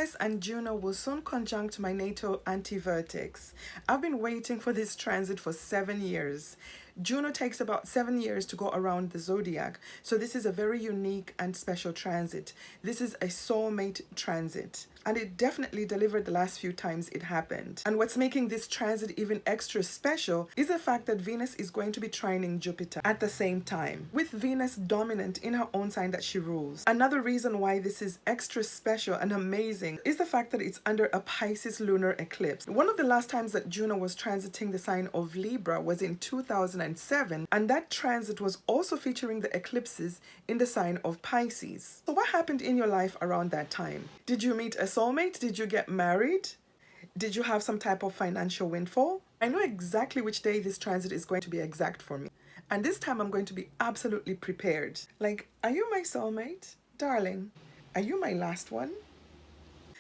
Venus and Juno will soon conjunct my natal anti-vertex. I've been waiting for this transit for 7 years. Juno takes about 7 years to go around the zodiac, so this is a very unique and special transit. This is a soulmate transit, and it definitely delivered the last few times it happened. And what's making this transit even extra special is the fact that Venus is going to be trining Jupiter at the same time, with Venus dominant in her own sign that she rules. Another reason why this is extra special and amazing is the fact that it's under a Pisces lunar eclipse. One of the last times that Juno was transiting the sign of Libra was in 2007, and that transit was also featuring the eclipses in the sign of Pisces. So what happened in your life around that time? Did you meet a soulmate? Did you get married? Did you have some type of financial windfall? I know exactly which day this transit is going to be exact for me. And this time I'm going to be absolutely prepared. Like, are you my soulmate? Darling, are you my last one?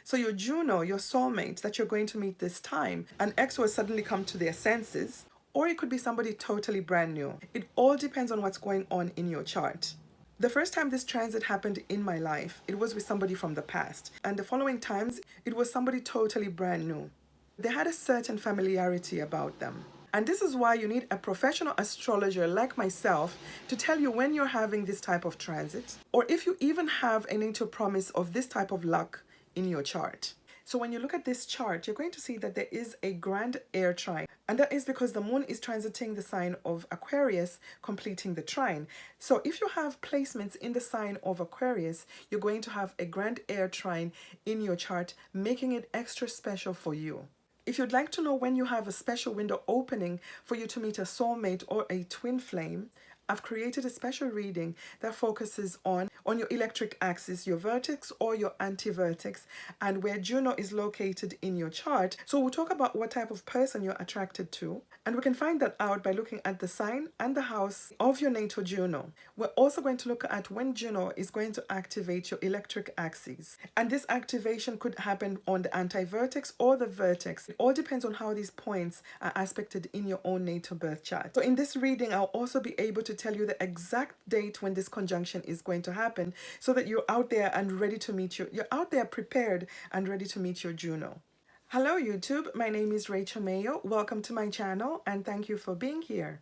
So your Juno, your soulmate that you're going to meet this time, an ex will suddenly come to their senses, or it could be somebody totally brand new. It all depends on what's going on in your chart. The first time this transit happened in my life, it was with somebody from the past. And the following times, it was somebody totally brand new. They had a certain familiarity about them. And this is why you need a professional astrologer like myself to tell you when you're having this type of transit, or if you even have a natal promise of this type of luck in your chart. So when you look at this chart, you're going to see that there is a grand air trine. And that is because the moon is transiting the sign of Aquarius, completing the trine. So if you have placements in the sign of Aquarius, you're going to have a grand air trine in your chart, making it extra special for you. If you'd like to know when you have a special window opening for you to meet a soulmate or a twin flame, I've created a special reading that focuses on your electric axis, your vertex or your anti-vertex, and where Juno is located in your chart. So we'll talk about what type of person you're attracted to, and we can find that out by looking at the sign and the house of your natal Juno. We're also going to look at when Juno is going to activate your electric axis. And this activation could happen on the anti-vertex or the vertex. It all depends on how these points are aspected in your own natal birth chart. So in this reading, I'll also be able to tell you the exact date when this conjunction is going to happen, so that you're out there and ready to meet you're out there prepared and ready to meet your Juno. Hello YouTube, my name is Rachel Mayo. Welcome to my channel and thank you for being here.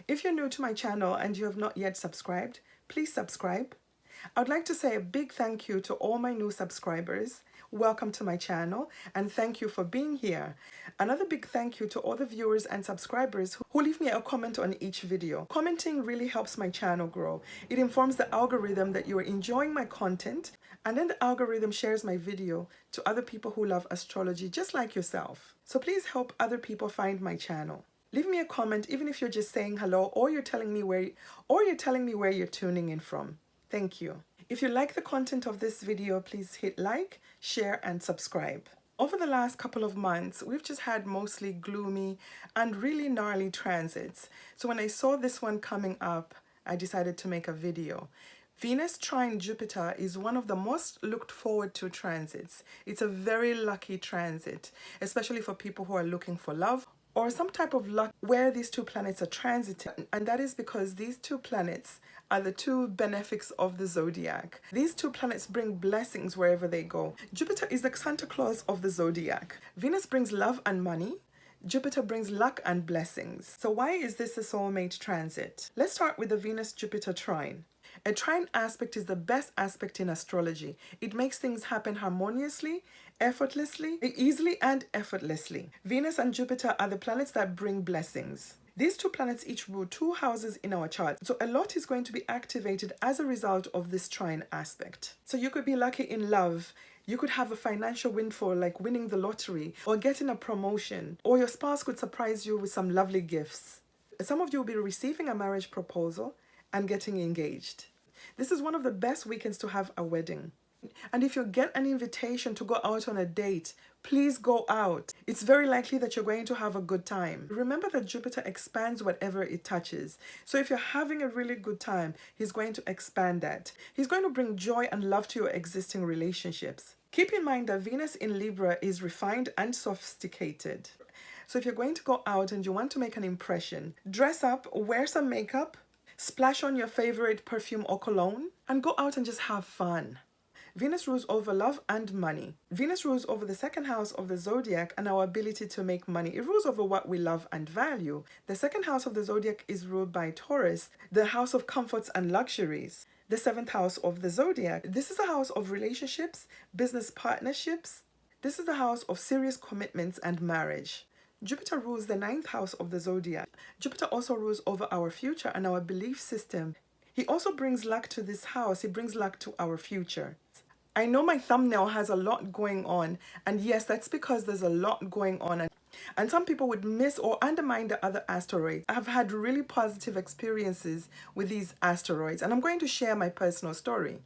If you're new to my channel and you have not yet subscribed, please subscribe. I'd like to say a big thank you to all my new subscribers. Welcome to my channel and thank you for being here. Another big thank you to all the viewers and subscribers who leave me a comment on each video. Commenting really helps my channel grow. It informs the algorithm that you are enjoying my content, and then the algorithm shares my video to other people who love astrology just like yourself. So please help other people find my channel. Leave me a comment even if you're just saying hello, or you're telling me where you're tuning in from. Thank you. If you like the content of this video, please hit like, share, and subscribe. Over the last couple of months, we've just had mostly gloomy and really gnarly transits. So when I saw this one coming up, I decided to make a video. Venus trine Jupiter is one of the most looked forward to transits. It's a very lucky transit, especially for people who are looking for love or some type of luck where these two planets are transiting. And that is because these two planets are the two benefics of the zodiac. These two planets bring blessings wherever they go. Jupiter is the Santa Claus of the zodiac. Venus brings love and money. Jupiter brings luck and blessings. So why is this a soulmate transit? Let's start with the Venus-Jupiter trine. A trine aspect is the best aspect in astrology. It makes things happen harmoniously, effortlessly, easily and effortlessly. Venus and Jupiter are the planets that bring blessings. These two planets each rule 2 houses in our chart, so a lot is going to be activated as a result of this trine aspect. So you could be lucky in love, you could have a financial windfall like winning the lottery or getting a promotion, or your spouse could surprise you with some lovely gifts. Some of you will be receiving a marriage proposal and getting engaged. This is one of the best weekends to have a wedding. And if you get an invitation to go out on a date, please go out. It's very likely that you're going to have a good time. Remember that Jupiter expands whatever it touches. So if you're having a really good time, he's going to expand that. He's going to bring joy and love to your existing relationships. Keep in mind that Venus in Libra is refined and sophisticated. So if you're going to go out and you want to make an impression, dress up, wear some makeup, splash on your favorite perfume or cologne, and go out and just have fun. Venus rules over love and money. Venus rules over the second house of the zodiac and our ability to make money. It rules over what we love and value. The second house of the zodiac is ruled by Taurus, the house of comforts and luxuries. The seventh house of the zodiac. This is a house of relationships, business partnerships. This is the house of serious commitments and marriage. Jupiter rules the ninth house of the zodiac. Jupiter also rules over our future and our belief system. He also brings luck to this house. He brings luck to our future. I know my thumbnail has a lot going on, and yes, that's because there's a lot going on. And some people would miss or undermine the other asteroids. I've had really positive experiences with these asteroids, and I'm going to share my personal story.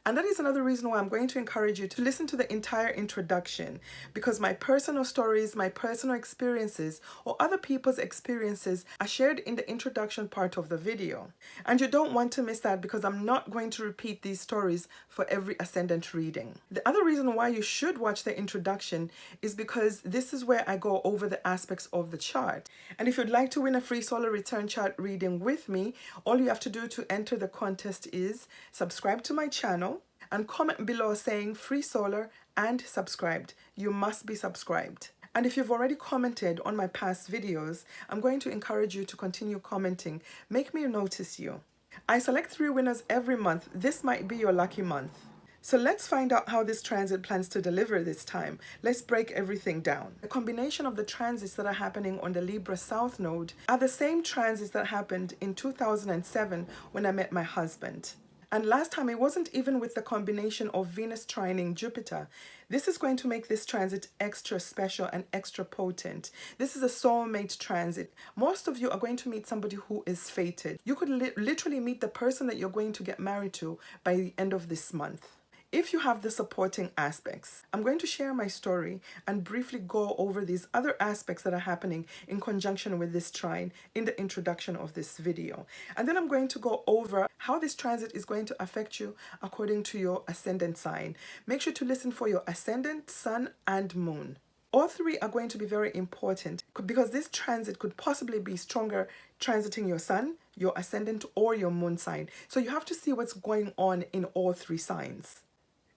And that is another reason why I'm going to encourage you to listen to the entire introduction, because my personal stories, my personal experiences, or other people's experiences are shared in the introduction part of the video. And you don't want to miss that, because I'm not going to repeat these stories for every ascendant reading. The other reason why you should watch the introduction is because this is where I go over the aspects of the chart. And if you'd like to win a free solar return chart reading with me, all you have to do to enter the contest is subscribe to my channel and comment below saying free solar and subscribed. You must be subscribed. And if you've already commented on my past videos, I'm going to encourage you to continue commenting. Make me notice you. I select 3 winners every month. This might be your lucky month. So let's find out how this transit plans to deliver this time. Let's break everything down. The combination of the transits that are happening on the Libra South Node are the same transits that happened in 2007 when I met my husband. And last time it wasn't even with the combination of Venus trining Jupiter. This is going to make this transit extra special and extra potent. This is a soulmate transit. Most of you are going to meet somebody who is fated. You could literally meet the person that you're going to get married to by the end of this month. If you have the supporting aspects, I'm going to share my story and briefly go over these other aspects that are happening in conjunction with this trine in the introduction of this video. And then I'm going to go over how this transit is going to affect you according to your ascendant sign. Make sure to listen for your ascendant, sun, and moon. All 3 are going to be very important because this transit could possibly be stronger transiting your sun, your ascendant, or your moon sign. So you have to see what's going on in all 3 signs.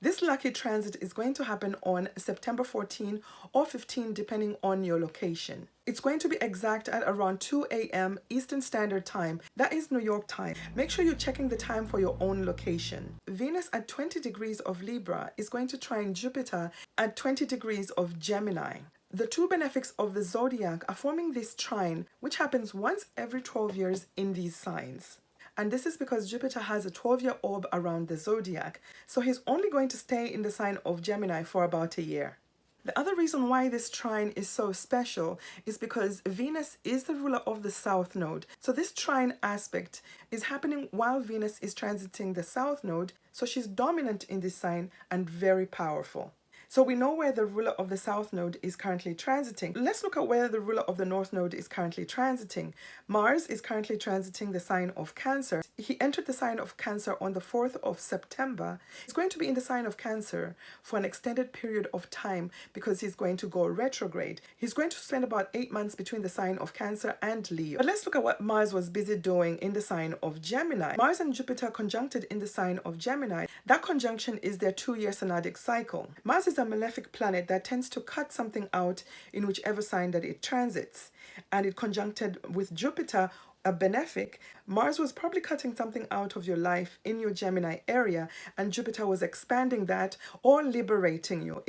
This lucky transit is going to happen on September 14 or 15 depending on your location. It's going to be exact at around 2 a.m. Eastern Standard Time. That is New York time. Make sure you're checking the time for your own location. Venus at 20 degrees of Libra is going to trine Jupiter at 20 degrees of Gemini. The 2 benefics of the zodiac are forming this trine, which happens once every 12 years in these signs. And this is because Jupiter has a 12-year orb around the zodiac, so he's only going to stay in the sign of Gemini for about a year. The other reason why this trine is so special is because Venus is the ruler of the South Node. So this trine aspect is happening while Venus is transiting the South Node, so she's dominant in this sign and very powerful. So we know where the ruler of the South Node is currently transiting. Let's look at where the ruler of the North Node is currently transiting. Mars is currently transiting the sign of Cancer. He entered the sign of Cancer on the 4th of September. He's going to be in the sign of Cancer for an extended period of time because he's going to go retrograde. He's going to spend about 8 months between the sign of Cancer and Leo. But let's look at what Mars was busy doing in the sign of Gemini. Mars and Jupiter conjuncted in the sign of Gemini. That conjunction is their 2-year synodic cycle. Mars is a malefic planet that tends to cut something out in whichever sign that it transits. And it conjuncted with Jupiter, a benefic. Mars was probably cutting something out of your life in your Gemini area, and Jupiter was expanding that or liberating you.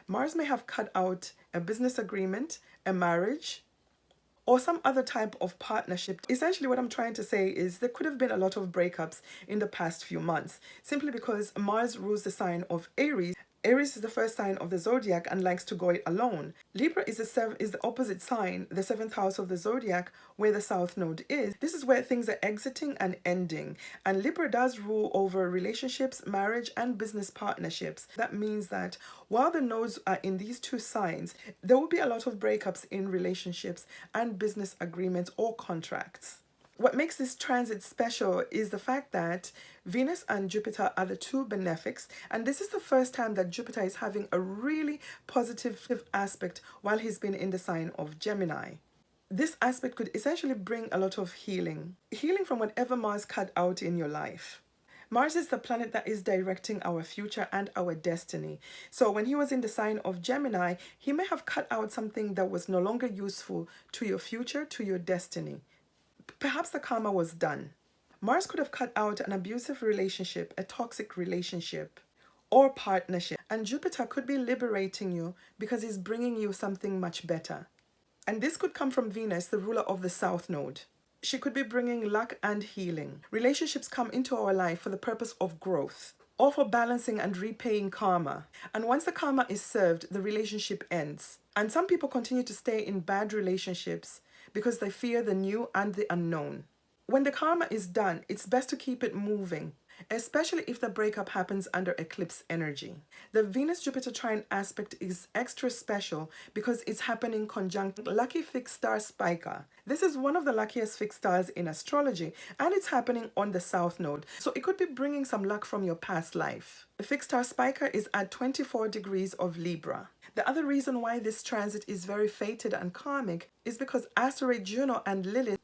Mars may have cut out a business agreement, a marriage, or some other type of partnership. Essentially what I'm trying to say is there could have been a lot of breakups in the past few months, simply because Mars rules the sign of Aries. Aries is the first sign of the zodiac and likes to go it alone. Libra is the opposite sign, the 7th house of the zodiac, where the South Node is. This is where things are exiting and ending. And Libra does rule over relationships, marriage, and business partnerships. That means that while the nodes are in these 2 signs, there will be a lot of breakups in relationships and business agreements or contracts. What makes this transit special is the fact that Venus and Jupiter are the 2 benefics, and this is the first time that Jupiter is having a really positive aspect while he's been in the sign of Gemini. This aspect could essentially bring a lot of healing from whatever Mars cut out in your life. Mars is the planet that is directing our future and our destiny. So when he was in the sign of Gemini, he may have cut out something that was no longer useful to your future, to your destiny. Perhaps the karma was done. Mars could have cut out an abusive relationship, a toxic relationship, or partnership. And Jupiter could be liberating you because he's bringing you something much better. And this could come from Venus, the ruler of the South Node. She could be bringing luck and healing. Relationships come into our life for the purpose of growth or for balancing and repaying karma. And once the karma is served, the relationship ends. And some people continue to stay in bad relationships because they fear the new and the unknown. When the karma is done, it's best to keep it moving, especially if the breakup happens under eclipse energy. The Venus-Jupiter trine aspect is extra special because it's happening conjunct lucky fixed star Spica. This is one of the luckiest fixed stars in astrology, and it's happening on the South Node. So it could be bringing some luck from your past life. The fixed star Spica is at 24 degrees of Libra. The other reason why this transit is very fated and karmic is because asteroid Juno and Lilith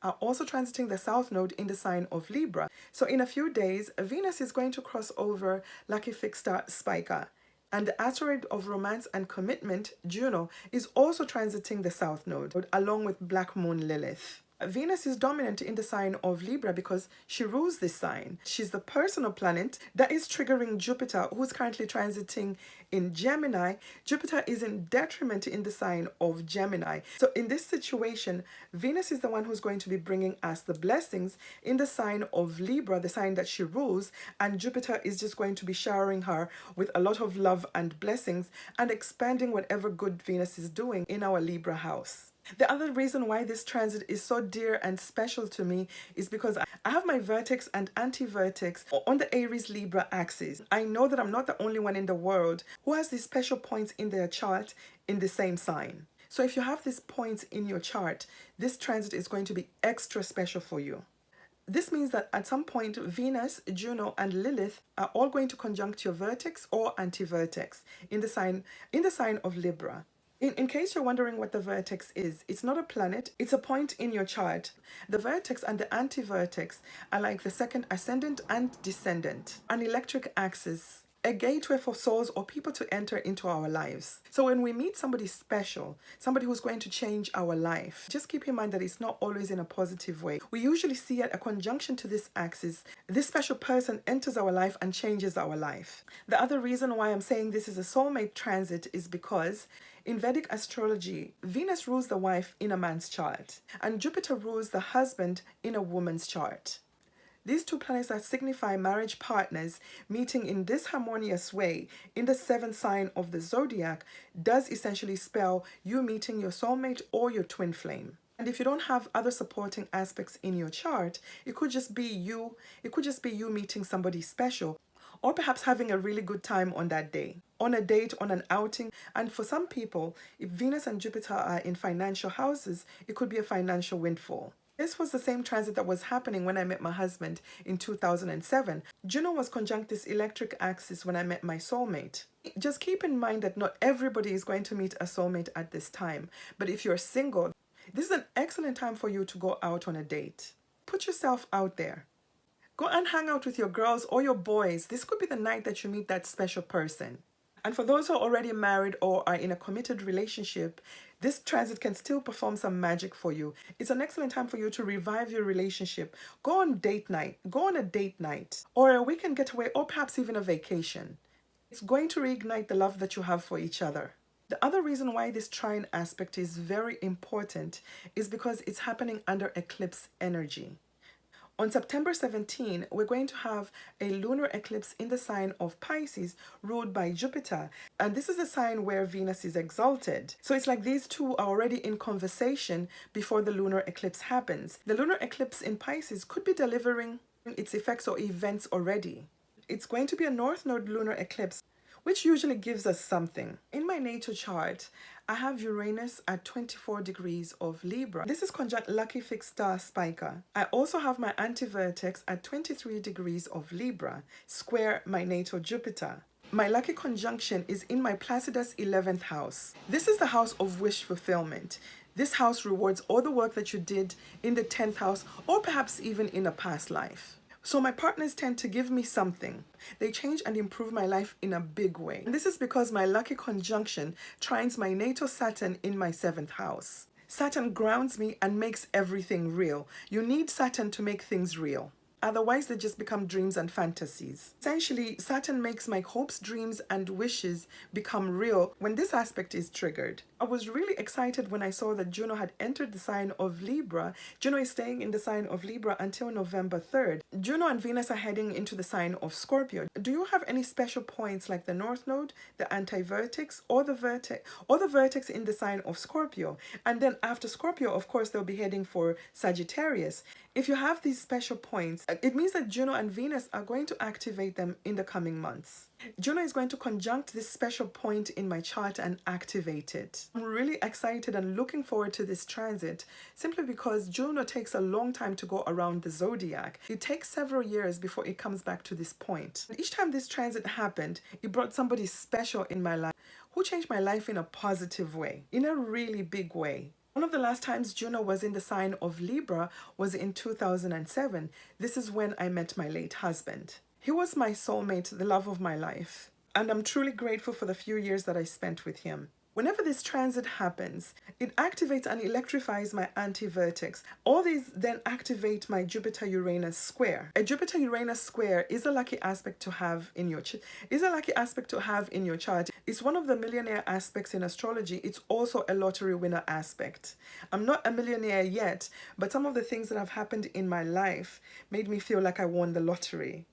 are also transiting the South Node in the sign of Libra. So in a few days, Venus is going to cross over lucky fixed star Spica. And the asteroid of romance and commitment, Juno, is also transiting the South Node, along with Black Moon Lilith. Venus is dominant in the sign of Libra because she rules this sign. She's the personal planet that is triggering Jupiter, who's currently transiting in Gemini. Jupiter is in detriment in the sign of Gemini. So in this situation, Venus is the one who's going to be bringing us the blessings in the sign of Libra, the sign that she rules, and Jupiter is just going to be showering her with a lot of love and blessings and expanding whatever good Venus is doing in our Libra house. The other reason why this transit is so dear and special to me is because I have my vertex and anti-vertex on the Aries Libra axis. I know that I'm not the only one in the world who has these special points in their chart in the same sign. So if you have these points in your chart, this transit is going to be extra special for you. This means that at some point, Venus, Juno, and Lilith are all going to conjunct your vertex or anti-vertex in the sign of Libra. In case you're wondering what the vertex is, it's not a planet, it's a point in your chart. The vertex and the anti-vertex are like the second ascendant and descendant, an electric axis, a gateway for souls or people to enter into our lives. So when we meet somebody special, somebody who's going to change our life, just keep in mind that it's not always in a positive way. We usually see at a conjunction to this axis, this special person enters our life and changes our life. The other reason why I'm saying this is a soulmate transit is because in Vedic astrology, Venus rules the wife in a man's chart, and Jupiter rules the husband in a woman's chart. These two planets that signify marriage partners meeting in this harmonious way in the seventh sign of the zodiac does essentially spell you meeting your soulmate or your twin flame. And if you don't have other supporting aspects in your chart, it could just be you meeting somebody special, or perhaps having a really good time on that day, on a date, on an outing. And for some people, if Venus and Jupiter are in financial houses, it could be a financial windfall. This was the same transit that was happening when I met my husband in 2007. Juno was conjunct this electric axis when I met my soulmate. Just keep in mind that not everybody is going to meet a soulmate at this time. But if you're single, this is an excellent time for you to go out on a date. Put yourself out there. Go and hang out with your girls or your boys. This could be the night that you meet that special person. And for those who are already married or are in a committed relationship, this transit can still perform some magic for you. It's an excellent time for you to revive your relationship. Go on date night. Go on a date night or a weekend getaway or perhaps even a vacation. It's going to reignite the love that you have for each other. The other reason why this trine aspect is very important is because it's happening under eclipse energy. On September 17, we're going to have a lunar eclipse in the sign of Pisces ruled by Jupiter. And this is a sign where Venus is exalted. So it's like these two are already in conversation before the lunar eclipse happens. The lunar eclipse in Pisces could be delivering its effects or events already. It's going to be a North Node lunar eclipse, which usually gives us something. In my natal chart, I have Uranus at 24 degrees of Libra. This is conjunct lucky fixed star Spica. I also have my anti-vertex at 23 degrees of Libra, square my natal Jupiter. My lucky conjunction is in my Placidus 11th house. This is the house of wish fulfillment. This house rewards all the work that you did in the 10th house or perhaps even in a past life. So my partners tend to give me something. They change and improve my life in a big way. And this is because my lucky conjunction trines my natal Saturn in my 7th house. Saturn grounds me and makes everything real. You need Saturn to make things real. Otherwise, they just become dreams and fantasies. Essentially, Saturn makes my hopes, dreams, and wishes become real when this aspect is triggered. I was really excited when I saw that Juno had entered the sign of Libra. Juno is staying in the sign of Libra until November 3rd. Juno and Venus are heading into the sign of Scorpio. Do you have any special points like the North Node, the anti-vertex, or the vertex in the sign of Scorpio? And then after Scorpio, of course, they'll be heading for Sagittarius. If you have these special points, it means that Juno and Venus are going to activate them in the coming months. Juno is going to conjunct this special point in my chart and activate it. I'm really excited and looking forward to this transit simply because Juno takes a long time to go around the zodiac. It takes several years before it comes back to this point. Each time this transit happened, it brought somebody special in my life who changed my life in a positive way, in a really big way. One of the last times Juno was in the sign of Libra was in 2007. This is when I met my late husband. He was my soulmate, the love of my life, and I'm truly grateful for the few years that I spent with him. Whenever this transit happens, it activates and electrifies my anti-vertex. All these then activate my Jupiter-Uranus square. A Jupiter-Uranus square is a lucky aspect to have in your chart. It's one of the millionaire aspects in astrology. It's also a lottery winner aspect. I'm not a millionaire yet, but some of the things that have happened in my life made me feel like I won the lottery.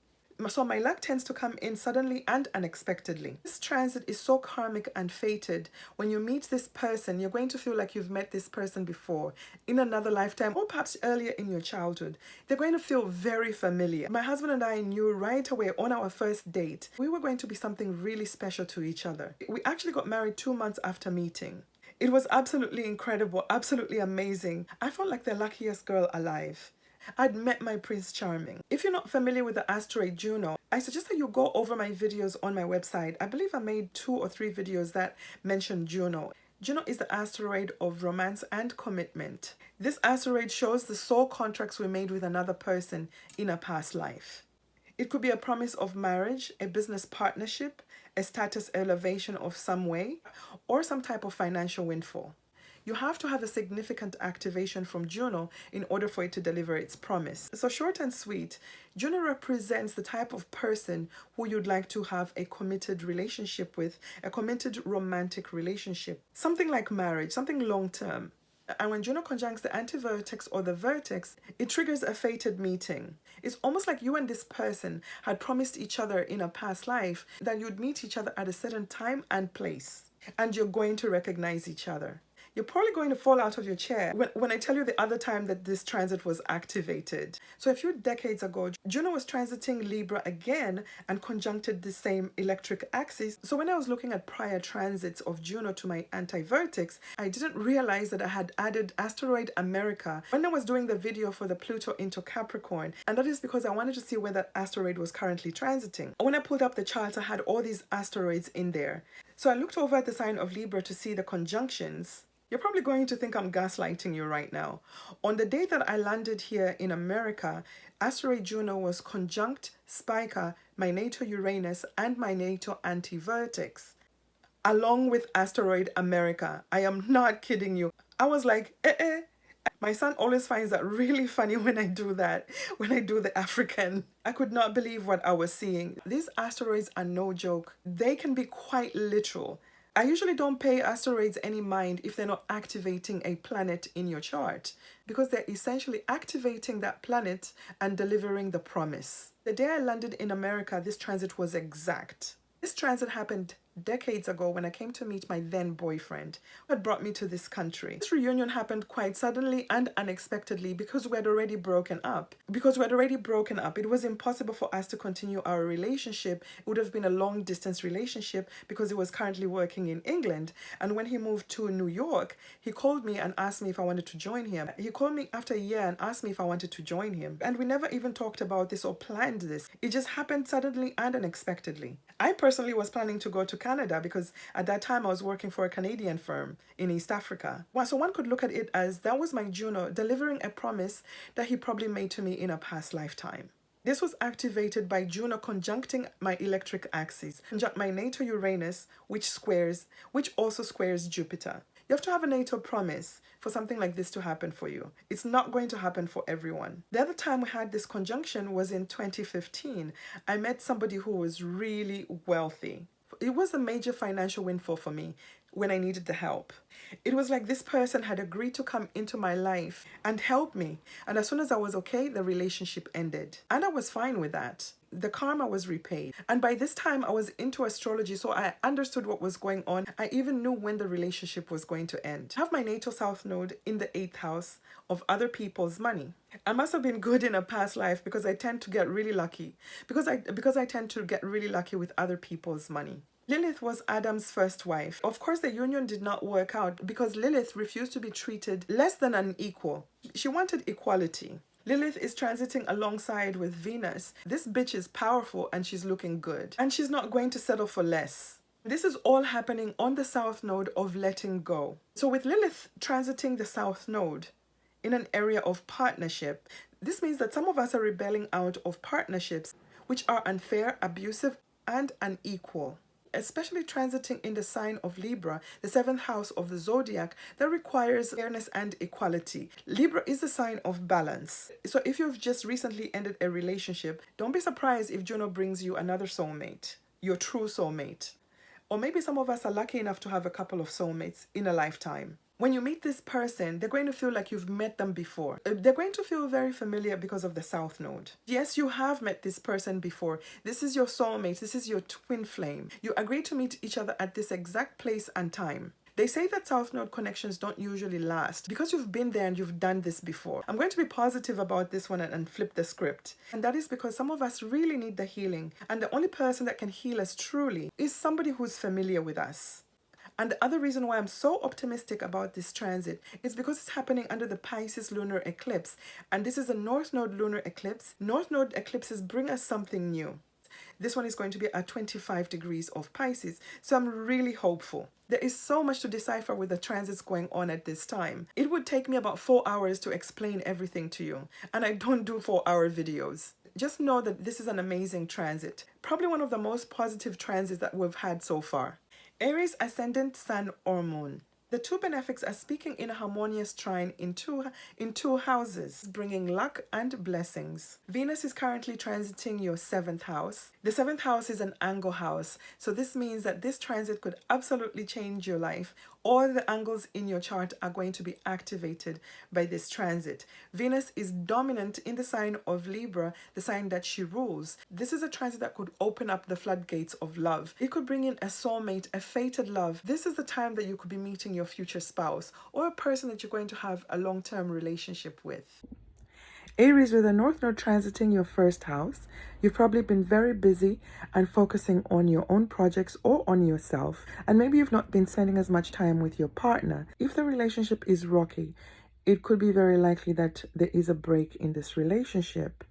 So my luck tends to come in suddenly and unexpectedly. This transit is so karmic and fated. When you meet this person, you're going to feel like you've met this person before in another lifetime or perhaps earlier in your childhood. They're going to feel very familiar. My husband and I knew right away on our first date, we were going to be something really special to each other. We actually got married 2 months after meeting. It was absolutely incredible, absolutely amazing. I felt like the luckiest girl alive. I'd met my Prince Charming. If you're not familiar with the asteroid Juno, I suggest that you go over my videos on my website. I believe I made 2 or 3 videos that mention Juno. Juno is the asteroid of romance and commitment. This asteroid shows the soul contracts we made with another person in a past life. It could be a promise of marriage, a business partnership, a status elevation of some way, or some type of financial windfall. You have to have a significant activation from Juno in order for it to deliver its promise. So short and sweet, Juno represents the type of person who you'd like to have a committed relationship with, a committed romantic relationship, something like marriage, something long-term. And when Juno conjuncts the anti-vertex or the vertex, it triggers a fated meeting. It's almost like you and this person had promised each other in a past life that you'd meet each other at a certain time and place, and you're going to recognize each other. You're probably going to fall out of your chair when I tell you the other time that this transit was activated. So a few decades ago, Juno was transiting Libra again and conjuncted the same electric axis. So when I was looking at prior transits of Juno to my anti-vertex, I didn't realize that I had added asteroid America when I was doing the video for the Pluto into Capricorn. And that is because I wanted to see where that asteroid was currently transiting. When I pulled up the chart, I had all these asteroids in there. So I looked over at the sign of Libra to see the conjunctions. You're probably going to think I'm gaslighting you right now. On the day that I landed here in America, asteroid Juno was conjunct Spica, my natal Uranus, and my natal anti-vertex, along with asteroid America. I am not kidding you. I was like, My son always finds that really funny when I do that, when I do the African. I could not believe what I was seeing. These asteroids are no joke. They can be quite literal. I usually don't pay asteroids any mind if they're not activating a planet in your chart, because they're essentially activating that planet and delivering the promise. The day I landed in America, this transit was exact. This transit happened decades ago when I came to meet my then boyfriend who had brought me to this country. This reunion happened quite suddenly and unexpectedly because we had already broken up. It was impossible for us to continue our relationship. It would have been a long distance relationship because he was currently working in England. And when he moved to New York, he called me and asked me if I wanted to join him. He called me after a year and asked me if I wanted to join him. And we never even talked about this or planned this. It just happened suddenly and unexpectedly. I personally was planning to go to Canada because at that time I was working for a Canadian firm in East Africa. Well, so one could look at it as that was my Juno delivering a promise that he probably made to me in a past lifetime. This was activated by Juno conjuncting my electric axis, conjunct my natal Uranus, which also squares Jupiter. You have to have a natal promise for something like this to happen for you. It's not going to happen for everyone. The other time we had this conjunction was in 2015. I met somebody who was really wealthy. It was a major financial windfall for me when I needed the help. It was like this person had agreed to come into my life and help me. And as soon as I was okay, the relationship ended. And I was fine with that. The karma was repaid. And by this time, I was into astrology, so I understood what was going on. I even knew when the relationship was going to end. I have my natal south node in the 8th house of other people's money. I must have been good in a past life because I tend to get really lucky. Because I tend to get really lucky with other people's money. Lilith was Adam's first wife. Of course, the union did not work out because Lilith refused to be treated less than an equal. She wanted equality. Lilith is transiting alongside with Venus. This bitch is powerful and she's looking good. And she's not going to settle for less. This is all happening on the south node of letting go. So with Lilith transiting the south node in an area of partnership, this means that some of us are rebelling out of partnerships which are unfair, abusive, and unequal. Especially transiting in the sign of Libra, the 7th house of the zodiac, that requires fairness and equality. Libra is the sign of balance. So if you've just recently ended a relationship, don't be surprised if Juno brings you another soulmate, your true soulmate. Or maybe some of us are lucky enough to have a couple of soulmates in a lifetime. When you meet this person, they're going to feel like you've met them before. They're going to feel very familiar because of the south node. Yes, you have met this person before. This is your soulmate. This is your twin flame. You agree to meet each other at this exact place and time. They say that south node connections don't usually last because you've been there and you've done this before. I'm going to be positive about this one and flip the script. And that is because some of us really need the healing. And the only person that can heal us truly is somebody who's familiar with us. And the other reason why I'm so optimistic about this transit is because it's happening under the Pisces lunar eclipse. And this is a North Node lunar eclipse. North Node eclipses bring us something new. This one is going to be at 25 degrees of Pisces. So I'm really hopeful. There is so much to decipher with the transits going on at this time. It would take me about 4 hours to explain everything to you. And I don't do 4-hour videos. Just know that this is an amazing transit. Probably one of the most positive transits that we've had so far. Aries, ascendant, sun, or moon. The two benefics are speaking in a harmonious trine in two houses, bringing luck and blessings. Venus is currently transiting your 7th house. The 7th house is an angle house, so this means that this transit could absolutely change your life. All the angles in your chart are going to be activated by this transit. Venus is dominant in the sign of Libra, the sign that she rules. This is a transit that could open up the floodgates of love. It could bring in a soulmate, a fated love. This is the time that you could be meeting your future spouse or a person that you're going to have a long-term relationship with. Aries, with the North Node transiting your 1st house, you've probably been very busy and focusing on your own projects or on yourself. And maybe you've not been spending as much time with your partner. If the relationship is rocky, it could be very likely that there is a break in this relationship.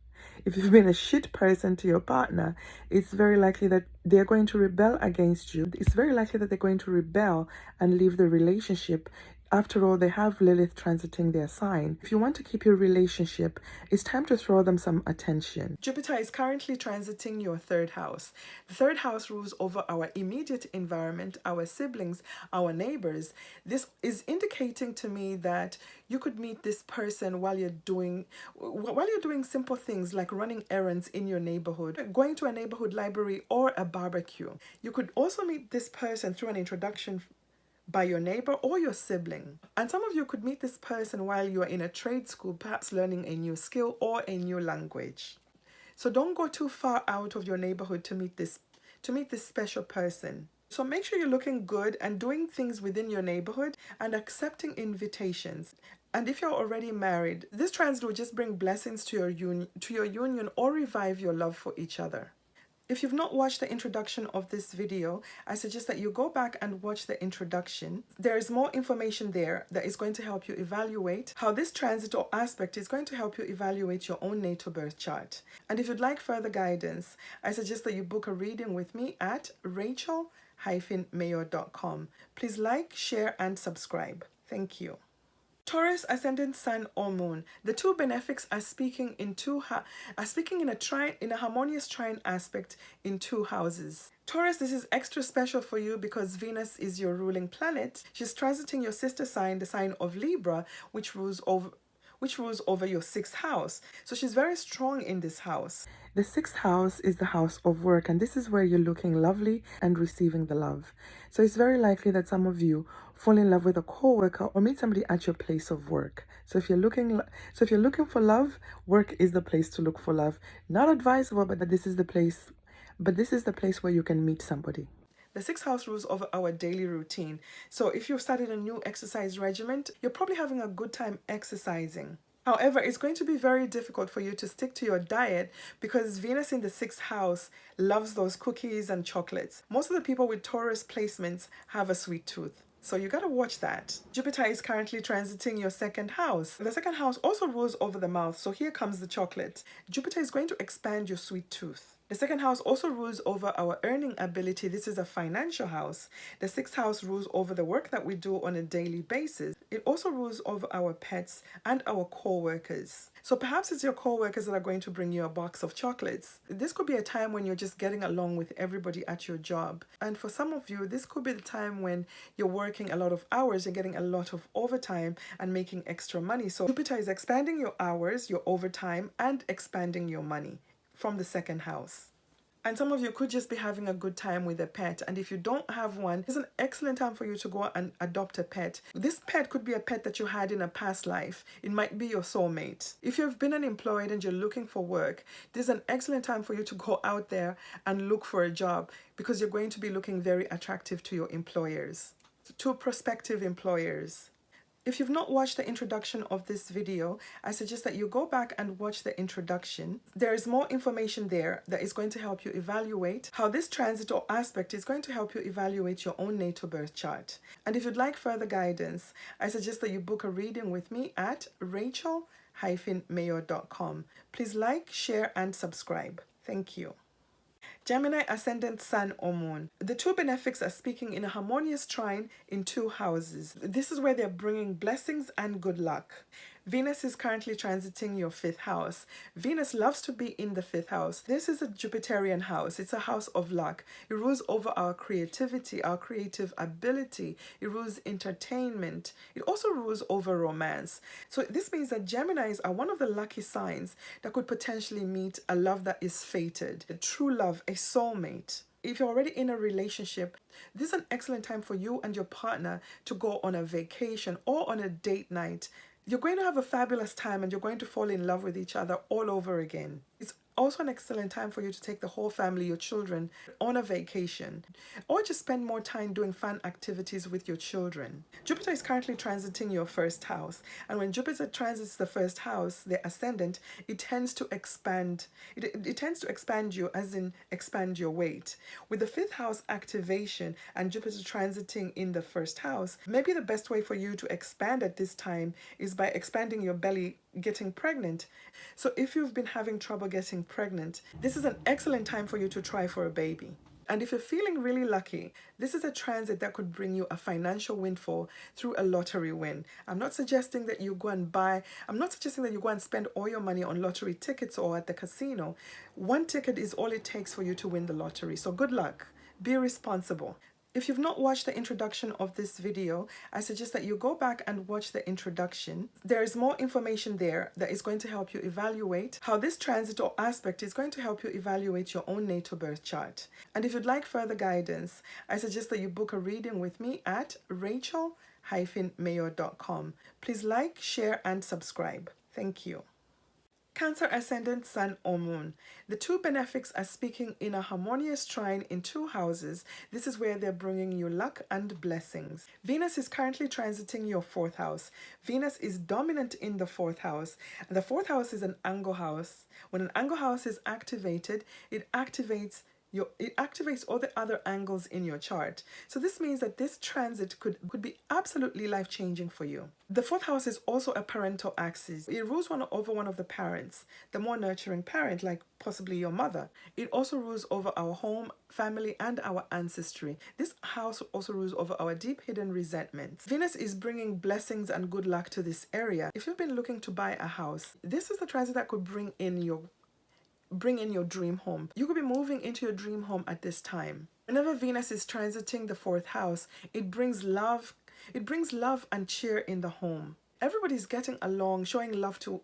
If you've been a shit person to your partner, it's very likely that they're going to rebel against you. It's very likely that they're going to rebel and leave the relationship. After all, they have Lilith transiting their sign. If you want to keep your relationship, it's time to throw them some attention. Jupiter is currently transiting your 3rd house. The 3rd house rules over our immediate environment, our siblings, our neighbors. This is indicating to me that you could meet this person while you're doing simple things like running errands in your neighborhood, going to a neighborhood library or a barbecue. You could also meet this person through an introduction by your neighbor or your sibling. And some of you could meet this person while you are in a trade school, perhaps learning a new skill or a new language. So don't go too far out of your neighborhood to meet this special person. So make sure you're looking good and doing things within your neighborhood and accepting invitations. And if you're already married, this transit will just bring blessings to your union or revive your love for each other. If you've not watched the introduction of this video, I suggest that you go back and watch the introduction. There is more information there that is going to help you evaluate how this transit or aspect is going to help you evaluate your own natal birth chart. And if you'd like further guidance, I suggest that you book a reading with me at rachel-mayor.com. Please like, share, and subscribe. Thank you. Taurus, ascendant sun or moon. The two benefics are speaking in a harmonious trine aspect in two houses. Taurus, this is extra special for you because Venus is your ruling planet. She's transiting your sister sign, the sign of Libra, which rules over your sixth house. So she's very strong in this house. The sixth house is the house of work, and this is where you're looking lovely and receiving the love. So it's very likely that some of you fall in love with a co-worker or meet somebody at your place of work. So if you're looking for love, work is the place to look for love. Not advisable, but this is the place where you can meet somebody. The sixth house rules over our daily routine. So if you've started a new exercise regimen, you're probably having a good time exercising. However, it's going to be very difficult for you to stick to your diet because Venus in the sixth house loves those cookies and chocolates. Most of the people with Taurus placements have a sweet tooth. So you got to watch that. Jupiter is currently transiting your second house. The second house also rules over the mouth. So here comes the chocolate. Jupiter is going to expand your sweet tooth. The second house also rules over our earning ability. This is a financial house. The sixth house rules over the work that we do on a daily basis. It also rules over our pets and our co-workers. So perhaps it's your co-workers that are going to bring you a box of chocolates. This could be a time when you're just getting along with everybody at your job. And for some of you, this could be the time when you're working a lot of hours, you're getting a lot of overtime and making extra money. So Jupiter is expanding your hours, your overtime, and expanding your money from the second house. And some of you could just be having a good time with a pet. And if you don't have one, it's an excellent time for you to go and adopt a pet. This pet could be a pet that you had in a past life. It might be your soulmate. If you've been unemployed and you're looking for work, this is an excellent time for you to go out there and look for a job because you're going to be looking very attractive to your employers, to prospective employers. If you've not watched the introduction of this video, I suggest that you go back and watch the introduction. There is more information there that is going to help you evaluate how this transit or aspect is going to help you evaluate your own natal birth chart. And if you'd like further guidance, I suggest that you book a reading with me at rachel-mayor.com. Please like, share, and subscribe. Thank you. Gemini, ascendant sun or moon. The two benefics are speaking in a harmonious trine in two houses. This is where they're bringing blessings and good luck. Venus is currently transiting your fifth house. Venus loves to be in the fifth house. This is a Jupiterian house. It's a house of luck. It rules over our creativity, our creative ability. It rules entertainment. It also rules over romance. So this means that Geminis are one of the lucky signs that could potentially meet a love that is fated, a true love, a soulmate. If you're already in a relationship, this is an excellent time for you and your partner to go on a vacation or on a date night. You're going to have a fabulous time and you're going to fall in love with each other all over again. It's also an excellent time for you to take the whole family, your children, on a vacation, or just spend more time doing fun activities with your children. Jupiter is currently transiting your first house, and when Jupiter transits the first house, the ascendant, it tends to expand. It tends to expand you, as in expand your weight. With the fifth house activation and Jupiter transiting in the first house, maybe the best way for you to expand at this time is by expanding your belly, getting pregnant. So if you've been having trouble getting pregnant, this is an excellent time for you to try for a baby. And if you're feeling really lucky, this is a transit that could bring you a financial windfall through a lottery win. I'm not suggesting that you go and spend all your money on lottery tickets or at the casino. One ticket is all it takes for you to win the lottery. So good luck. Be responsible. If you've not watched the introduction of this video, I suggest that you go back and watch the introduction. There is more information there that is going to help you evaluate how this transit or aspect is going to help you evaluate your own natal birth chart. And if you'd like further guidance, I suggest that you book a reading with me at rachel-mayor.com. Please like, share, and subscribe. Thank you. Cancer, ascendant sun or moon. The two benefics are speaking in a harmonious trine in two houses. This is where they're bringing you luck and blessings. Venus is currently transiting your fourth house. Venus is dominant in the fourth house. The fourth house is an angle house. When an angle house is activated, it activates it activates all the other angles in your chart. So this means that this transit could be absolutely life-changing for you. The fourth house is also a parental axis. It rules over one of the parents, the more nurturing parent, like possibly your mother. It also rules over our home, family, and our ancestry. This house also rules over our deep hidden resentments. Venus is bringing blessings and good luck to this area. If you've been looking to buy a house, this is the transit that could bring in your dream home. You could be moving into your dream home at this time. Whenever Venus is transiting the fourth house, it brings love and cheer in the home. Everybody's getting along, showing love to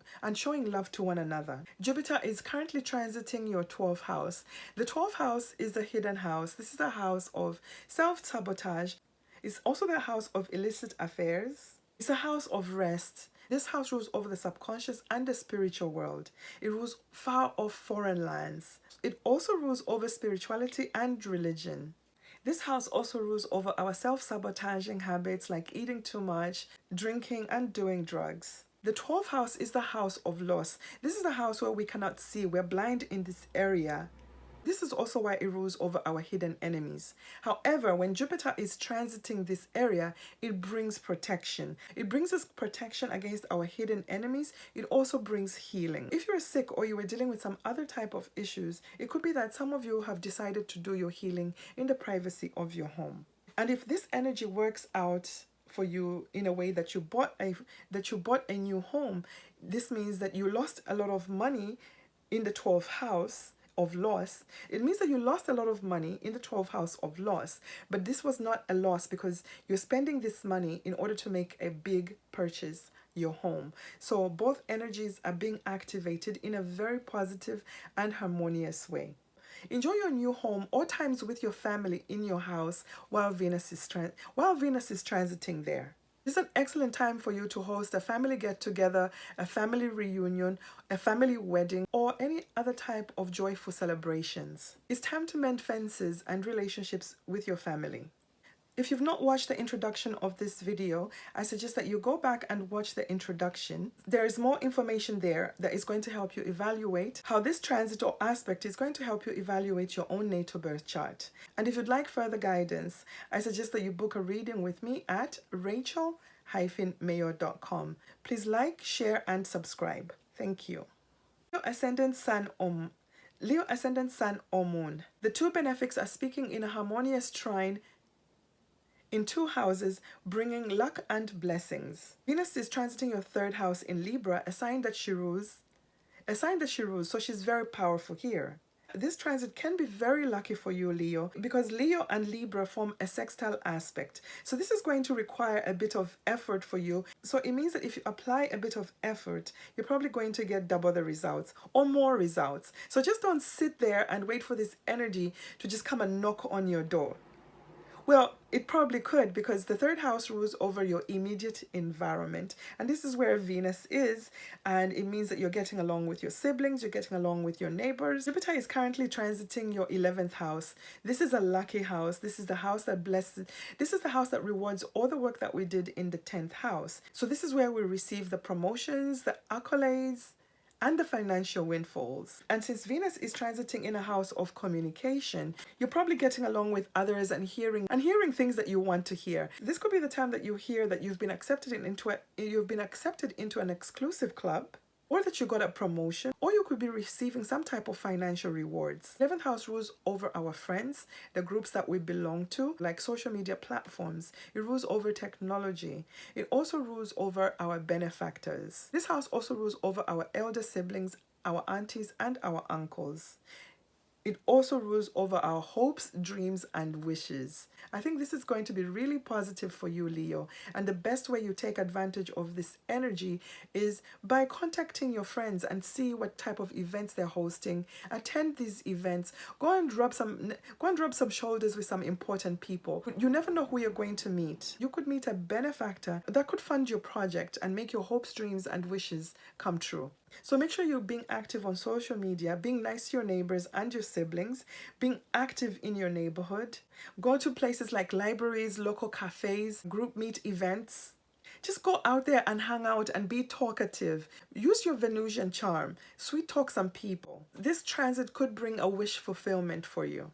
one another. Jupiter is currently transiting your 12th house. The 12th house is the hidden house. This is the house of self-sabotage. It's also the house of illicit affairs. It's a house of rest. This house rules over the subconscious and the spiritual world. It rules far off foreign lands. It also rules over spirituality and religion. This house also rules over our self-sabotaging habits like eating too much, drinking, and doing drugs. The 12th house is the house of loss. This is the house where we cannot see. We're blind in this area. This is also why it rules over our hidden enemies. However, when Jupiter is transiting this area, it brings protection. It brings us protection against our hidden enemies. It also brings healing. If you're sick or you were dealing with some other type of issues, it could be that some of you have decided to do your healing in the privacy of your home. And if this energy works out for you in a way that you bought a new home, this means that you lost a lot of money in the 12th house of loss. It means that you lost a lot of money in the 12th house of loss, but this was not a loss because you're spending this money in order to make a big purchase, your home. So both energies are being activated in a very positive and harmonious way. Enjoy your new home or times with your family in your house while Venus is transiting there. This is an excellent time for you to host a family get-together, a family reunion, a family wedding, or any other type of joyful celebrations. It's time to mend fences and relationships with your family. If you've not watched the introduction of this video, I suggest that you go back and watch the introduction. There is more information there that is going to help you evaluate how this transit or aspect is going to help you evaluate your own natal birth chart. And if you'd like further guidance, I suggest that you book a reading with me at rachel-mayor.com. Please like, share, and subscribe. Thank you. Leo Ascendant Sun or Moon. The two benefics are speaking in a harmonious trine in two houses, bringing luck and blessings. Venus is transiting your third house in Libra, a sign that she rules, so she's very powerful here. This transit can be very lucky for you, Leo, because Leo and Libra form a sextile aspect. So this is going to require a bit of effort for you. So it means that if you apply a bit of effort, you're probably going to get double the results or more results. So just don't sit there and wait for this energy to just come and knock on your door. Well, it probably could, because the third house rules over your immediate environment. And this is where Venus is. And it means that you're getting along with your siblings, you're getting along with your neighbors. Jupiter is currently transiting your 11th house. This is a lucky house. This is the house that blesses. This is the house that rewards all the work that we did in the 10th house. So this is where we receive the promotions, the accolades, and the financial windfalls. And since Venus is transiting in a house of communication, you're probably getting along with others and hearing things that you want to hear. This could be the time that you hear that you've been accepted into an exclusive club, or that you got a promotion, or you could be receiving some type of financial rewards. 11th house rules over our friends, the groups that we belong to, like social media platforms. It rules over technology. It also rules over our benefactors. This house also rules over our elder siblings, our aunties, and our uncles. It also rules over our hopes, dreams, and wishes. I think this is going to be really positive for you, Leo. And the best way you take advantage of this energy is by contacting your friends and see what type of events they're hosting. Attend these events. Go and rub some shoulders with some important people. You never know who you're going to meet. You could meet a benefactor that could fund your project and make your hopes, dreams, and wishes come true. So make sure you're being active on social media, being nice to your neighbors and your siblings, being active in your neighborhood. Go to places like libraries, local cafes, group meet events. Just go out there and hang out and be talkative. Use your Venusian charm. Sweet talk some people. This transit could bring a wish fulfillment for you.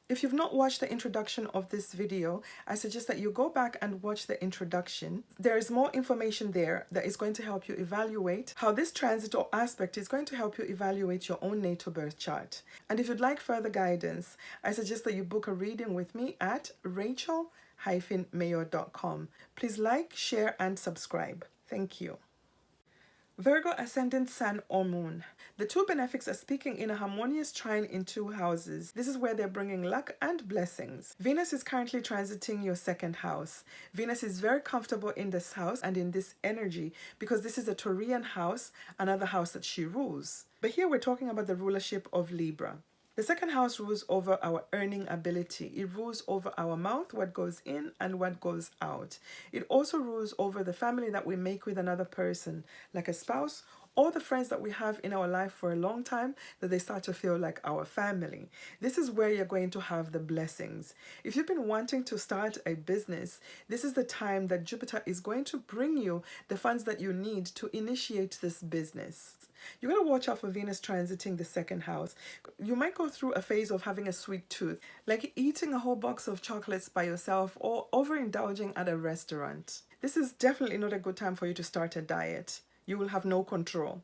If you've not watched the introduction of this video, I suggest that you go back and watch the introduction. There is more information there that is going to help you evaluate how this transit or aspect is going to help you evaluate your own natal birth chart. And if you'd like further guidance, I suggest that you book a reading with me at rachel-mayo.com. Please like, share, and subscribe. Thank you. Virgo ascendant, sun or moon. The two benefics are speaking in a harmonious trine in two houses. This is where they're bringing luck and blessings. Venus is currently transiting your second house. Venus is very comfortable in this house and in this energy because this is a Taurian house, another house that she rules. But here we're talking about the rulership of Libra. The second house rules over our earning ability. It rules over our mouth, what goes in and what goes out. It also rules over the family that we make with another person, like a spouse, or the friends that we have in our life for a long time that they start to feel like our family. This is where you're going to have the blessings. If you've been wanting to start a business, this is the time that Jupiter is going to bring you the funds that you need to initiate this business. You got to watch out for Venus transiting the second house. You might go through a phase of having a sweet tooth, like eating a whole box of chocolates by yourself or overindulging at a restaurant. This is definitely not a good time for you to start a diet. You will have no control.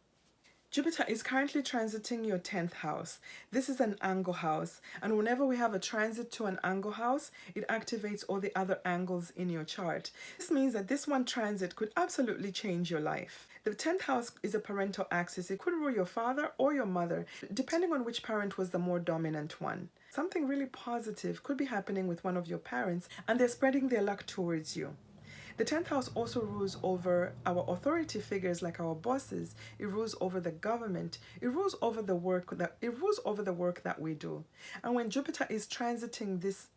Jupiter is currently transiting your 10th house. This is an angle house, and whenever we have a transit to an angle house, it activates all the other angles in your chart. This means that this one transit could absolutely change your life. The 10th house is a parental axis. It could rule your father or your mother, depending on which parent was the more dominant one. Something really positive could be happening with one of your parents, and they're spreading their luck towards you. The 10th house also rules over our authority figures like our bosses. It rules over the government. It rules over the work that we do. And when Jupiter is transiting this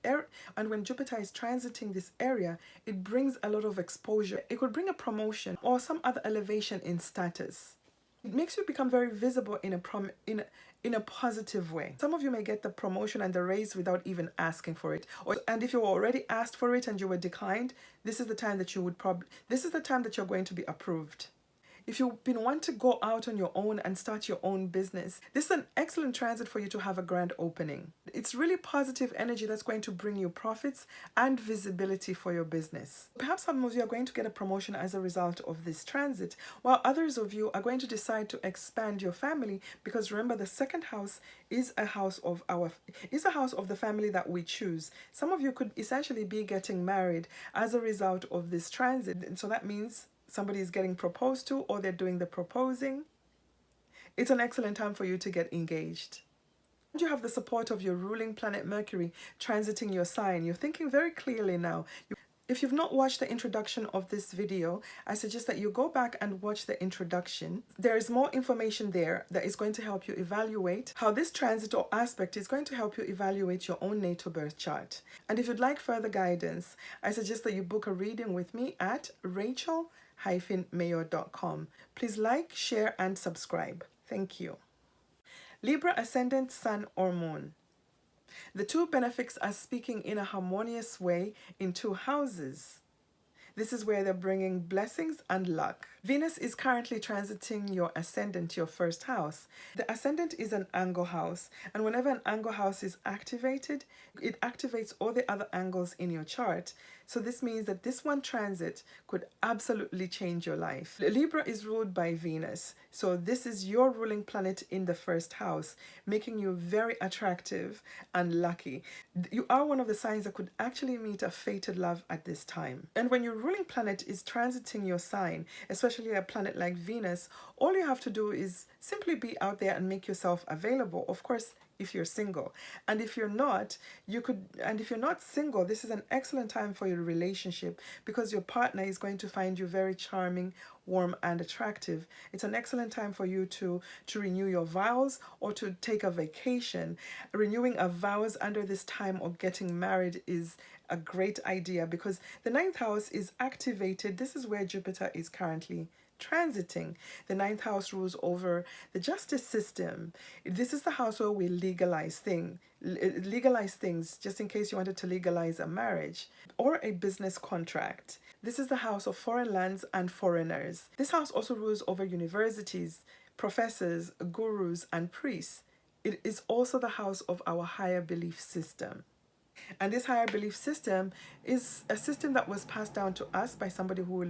area, it brings a lot of exposure. It could bring a promotion or some other elevation in status. It makes you become very visible in a positive way. Some of you may get the promotion and the raise without even asking for it. And if you already asked for it and you were declined, this is the time that you're going to be approved. If you've been wanting to go out on your own and start your own business, this is an excellent transit for you to have a grand opening. It's really positive energy that's going to bring you profits and visibility for your business. Perhaps some of you are going to get a promotion as a result of this transit, while others of you are going to decide to expand your family, because remember, the second house is a house of the family that we choose. Some of you could essentially be getting married as a result of this transit. And so that means somebody is getting proposed to, or they're doing the proposing. It's an excellent time for you to get engaged. You have the support of your ruling planet Mercury transiting your sign. You're thinking very clearly now. If you've not watched the introduction of this video, I suggest that you go back and watch the introduction. There is more information there that is going to help you evaluate how this transit or aspect is going to help you evaluate your own natal birth chart. And if you'd like further guidance, I suggest that you book a reading with me at rachel-mayo.com. Please like, share, and subscribe. Thank you. Libra ascendant, sun or moon. The two benefics are speaking in a harmonious way in two houses. This is where they're bringing blessings and luck. Venus is currently transiting your ascendant, your first house. The ascendant is an angle house, and whenever an angle house is activated, it activates all the other angles in your chart. So this means that this one transit could absolutely change your life. Libra is ruled by Venus, so this is your ruling planet in the first house, making you very attractive and lucky. You are one of the signs that could actually meet a fated love at this time. And when your ruling planet is transiting your sign, especially a planet like Venus, all you have to do is simply be out there and make yourself available. Of course, if you're single. And if you're not, single, this is an excellent time for your relationship, because your partner is going to find you very charming, warm, and attractive. It's an excellent time for you to renew your vows or to take a vacation. Renewing a vows under this time of getting married is a great idea, because the 9th house is activated. This is where Jupiter is currently transiting. The ninth house rules over the justice system. This is the house where we legalize things, just in case you wanted to legalize a marriage or a business contract. This is the house of foreign lands and foreigners. This house also rules over universities, professors, gurus, and priests. It is also the house of our higher belief system. And this higher belief system is a system that was passed down to us by somebody who we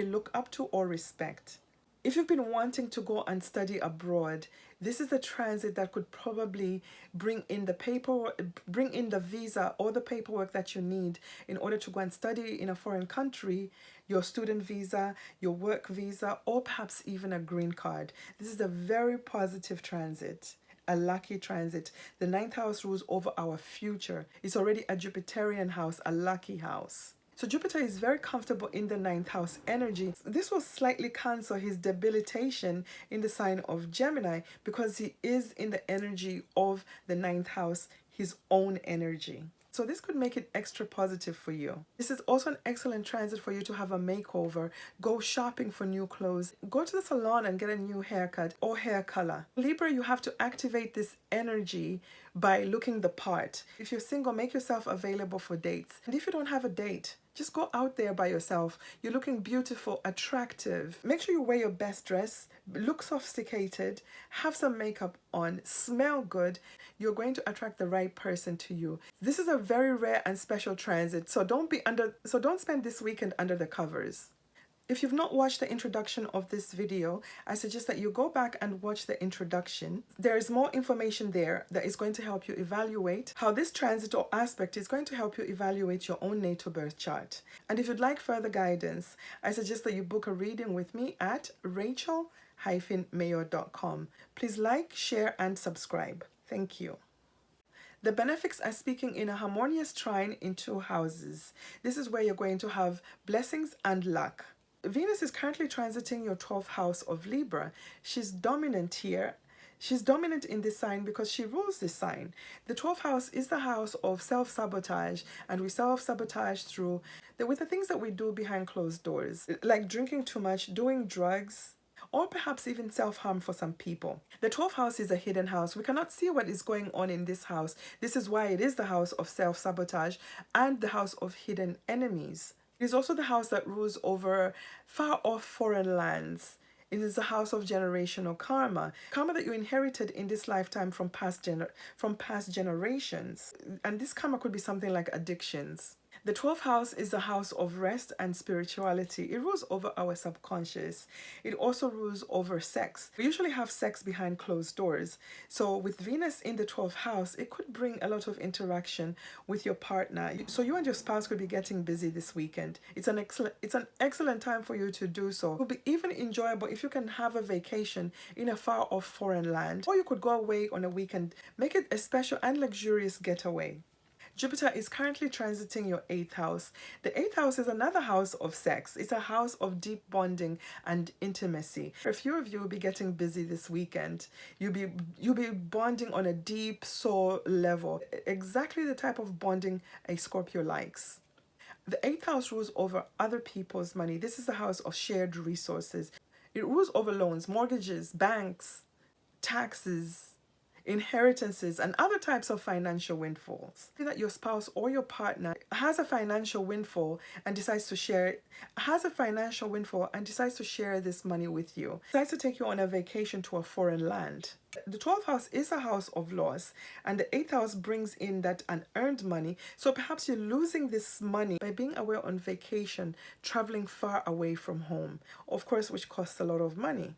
look up to or respect. If you've been wanting to go and study abroad, this is the transit that could probably bring in the visa or the paperwork that you need in order to go and study in a foreign country, your student visa, your work visa, or perhaps even a green card. This is a very positive transit. A lucky transit. The ninth house rules over our future. It's already a Jupiterian house, a lucky house. So Jupiter is very comfortable in the ninth house energy. This will slightly cancel his debilitation in the sign of Gemini because he is in the energy of the ninth house, his own energy. So this could make it extra positive for you. This is also an excellent transit for you to have a makeover, go shopping for new clothes, go to the salon and get a new haircut or hair color. Libra, you have to activate this energy by looking the part. If you're single, make yourself available for dates. And if you don't have a date, just go out there by yourself. You're looking beautiful, attractive. Make sure you wear your best dress, look sophisticated, have some makeup on, smell good. You're going to attract the right person to you. This is a very rare and special transit, so don't spend this weekend under the covers. If you've not watched the introduction of this video, I suggest that you go back and watch the introduction. There is more information there that is going to help you evaluate how this transit or aspect is going to help you evaluate your own natal birth chart. And if you'd like further guidance, I suggest that you book a reading with me at rachel-mayo.com. Please like, share, and subscribe. Thank you. The benefics are speaking in a harmonious trine in 2 houses. This is where you're going to have blessings and luck. Venus is currently transiting your 12th house of Libra. She's dominant here. She's dominant in this sign because she rules this sign. The 12th house is the house of self-sabotage, and we self-sabotage with the things that we do behind closed doors, like drinking too much, doing drugs, or perhaps even self-harm for some people. The 12th house is a hidden house. We cannot see what is going on in this house. This is why it is the house of self-sabotage and the house of hidden enemies. It is also the house that rules over far-off foreign lands. It is the house of generational karma that you inherited in this lifetime from past generations. And this karma could be something like addictions. The 12th house is the house of rest and spirituality. It rules over our subconscious. It also rules over sex. We usually have sex behind closed doors. So with Venus in the 12th house, it could bring a lot of interaction with your partner. So you and your spouse could be getting busy this weekend. It's an excellent time for you to do so. It will be even enjoyable if you can have a vacation in a far off foreign land, or you could go away on a weekend. Make it a special and luxurious getaway. Jupiter is currently transiting your 8th house. The 8th house is another house of sex. It's a house of deep bonding and intimacy. A few of you will be getting busy this weekend. You'll be bonding on a deep soul level. Exactly the type of bonding a Scorpio likes. The 8th house rules over other people's money. This is the house of shared resources. It rules over loans, mortgages, banks, taxes, inheritances, and other types of financial windfalls. That your spouse or your partner has a financial windfall and decides to share this money with you, decides to take you on a vacation to a foreign land. The 12th house is a house of loss, and the 8th house brings in that unearned money. So perhaps you're losing this money by being away on vacation, traveling far away from home, of course, which costs a lot of money.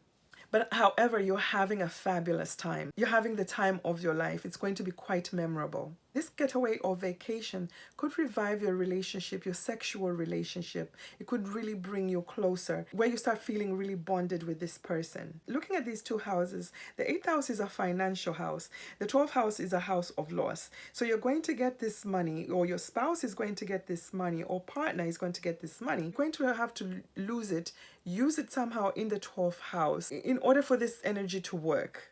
But however, you're having a fabulous time. You're having the time of your life. It's going to be quite memorable. This getaway or vacation could revive your relationship, your sexual relationship. It could really bring you closer, where you start feeling really bonded with this person. Looking at these 2 houses, the 8th house is a financial house. The 12th house is a house of loss. So you're going to get this money, or your spouse is going to get this money, or partner is going to get this money. You're going to have to lose it, use it somehow in the 12th house in order for this energy to work.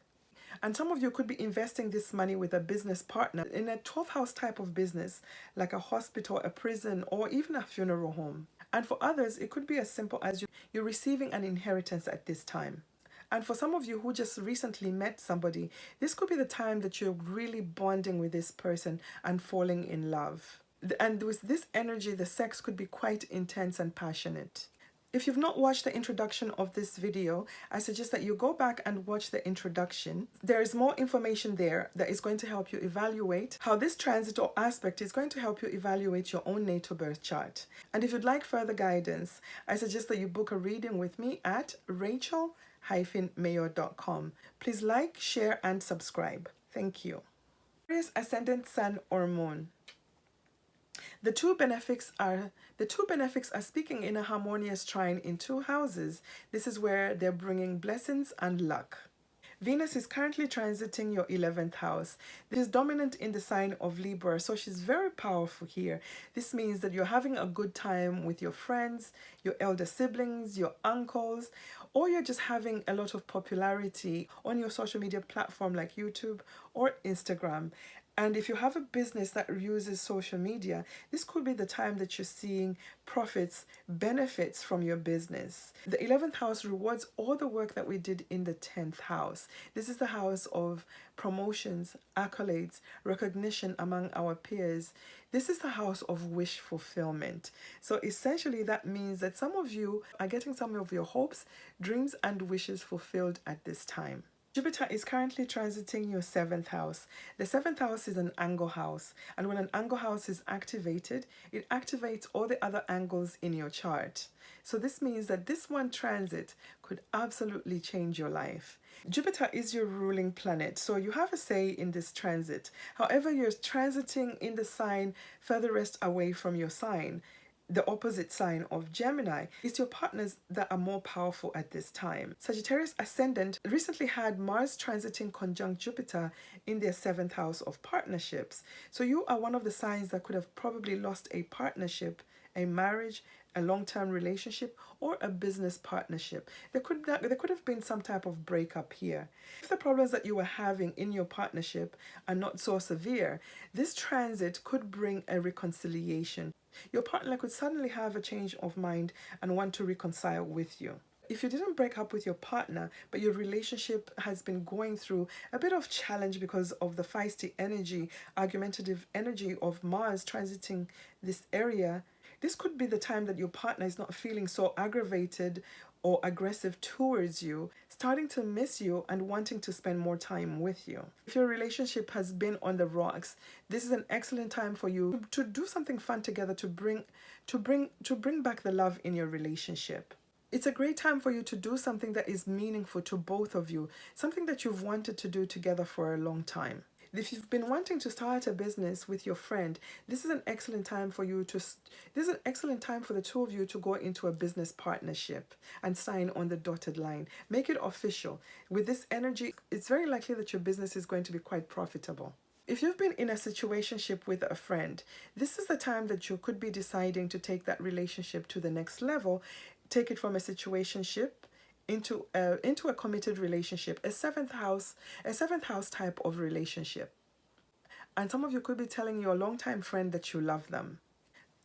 And some of you could be investing this money with a business partner in a 12th house type of business, like a hospital, a prison, or even a funeral home. And for others, it could be as simple as you're receiving an inheritance at this time. And for some of you who just recently met somebody, this could be the time that you're really bonding with this person and falling in love. And with this energy, the sex could be quite intense and passionate. If you've not watched the introduction of this video, I suggest that you go back and watch the introduction. There is more information there that is going to help you evaluate how this transit or aspect is going to help you evaluate your own natal birth chart. And if you'd like further guidance, I suggest that you book a reading with me at rachel-mayor.com. Please like, share, and subscribe. Thank you. Aries ascendant sun or moon. The two benefics are speaking in a harmonious trine in two houses. This is where they're bringing blessings and luck. Venus is currently transiting your 11th house. This is dominant in the sign of Libra, so she's very powerful here. This means that you're having a good time with your friends, your elder siblings, your uncles, or you're just having a lot of popularity on your social media platform like YouTube or Instagram. And if you have a business that uses social media, this could be the time that you're seeing profits, benefits from your business. The 11th house rewards all the work that we did in the 10th house. This is the house of promotions, accolades, recognition among our peers. This is the house of wish fulfillment. So essentially that means that some of you are getting some of your hopes, dreams, and wishes fulfilled at this time. Jupiter is currently transiting your 7th house. The 7th house is an angle house, and when an angle house is activated, it activates all the other angles in your chart. So this means that this one transit could absolutely change your life. Jupiter is your ruling planet, so you have a say in this transit. However, you're transiting in the sign furthest away from your sign. The opposite sign of Gemini. It's your partners that are more powerful at this time. Sagittarius ascendant recently had Mars transiting conjunct Jupiter in their 7th house of partnerships. So you are one of the signs that could have probably lost a partnership, a marriage, a long-term relationship, or a business partnership. There could have been some type of breakup here. If the problems that you were having in your partnership are not so severe, this transit could bring a reconciliation. Your partner could suddenly have a change of mind and want to reconcile with you. If you didn't break up with your partner, but your relationship has been going through a bit of challenge because of the feisty energy, argumentative energy of Mars transiting this area, this could be the time that your partner is not feeling so aggravated or aggressive towards you, starting to miss you and wanting to spend more time with you. If your relationship has been on the rocks, this is an excellent time for you to do something fun together to bring back the love in your relationship. It's a great time for you to do something that is meaningful to both of you, something that you've wanted to do together for a long time. If you've been wanting to start a business with your friend, this is an excellent time for you to, this is an excellent time for the two of you to go into a business partnership and sign on the dotted line. Make it official. With this energy, it's very likely that your business is going to be quite profitable. If you've been in a situationship with a friend, this is the time that you could be deciding to take that relationship to the next level, take it from a situationship into a committed relationship, a seventh house type of relationship. And some of you could be telling your longtime friend that you love them.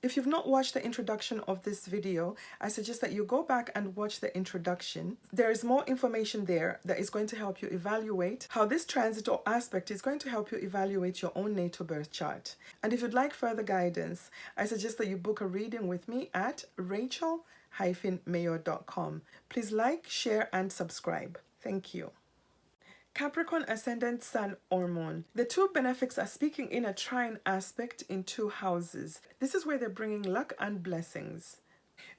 If you've not watched the introduction of this video, I suggest that you go back and watch the introduction. There is more information there that is going to help you evaluate how this transit or aspect is going to help you evaluate your own natal birth chart. And if you'd like further guidance, I suggest that you book a reading with me at rachel-mayor.com. Please like, share, and subscribe. Thank you. Capricorn ascendant sun or moon. The two benefics are speaking in a trine aspect in two houses. This is where they're bringing luck and blessings.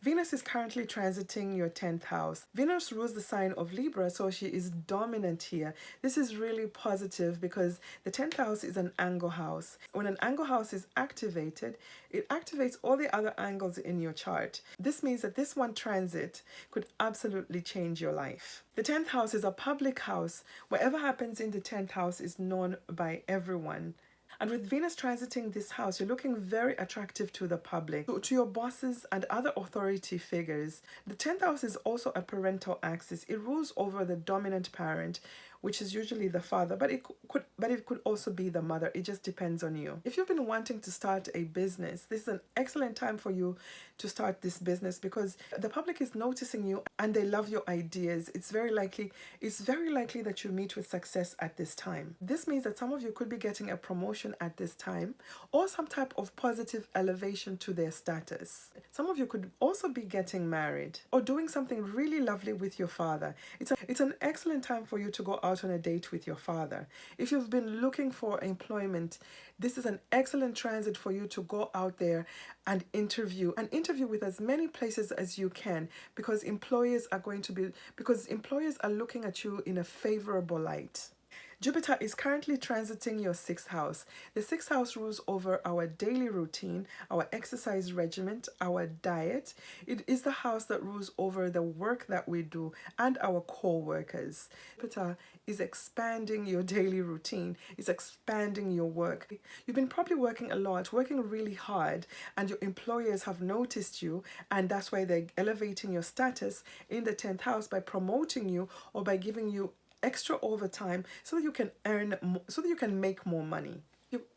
Venus is currently transiting your 10th house. Venus rules the sign of Libra, so she is dominant here. This is really positive because the 10th house is an angle house. When an angle house is activated, it activates all the other angles in your chart. This means that this one transit could absolutely change your life. The 10th house is a public house. Whatever happens in the 10th house is known by everyone. And with Venus transiting this house, you're looking very attractive to the public, to your bosses and other authority figures. The 10th house is also a parental axis. It rules over the dominant parent, which is usually the father, but it could also be the mother. It just depends on you. If you've been wanting to start a business, this is an excellent time for you to start this business because the public is noticing you and they love your ideas. It's very likely that you meet with success at this time. This means that some of you could be getting a promotion at this time or some type of positive elevation to their status. Some of you could also be getting married or doing something really lovely with your father. It's an excellent time for you to go out on a date with your father. If you've been looking for employment, this is an excellent transit for you to go out there and interview with as many places as you can, because employers are looking at you in a favorable light. Jupiter is currently transiting your 6th house. The 6th house rules over our daily routine, our exercise regimen, our diet. It is the house that rules over the work that we do and our co-workers. Jupiter is expanding your daily routine. It's expanding your work. You've been probably working a lot, working really hard, and your employers have noticed you, and that's why they're elevating your status in the 10th house by promoting you or by giving you extra overtime so that you can make more money.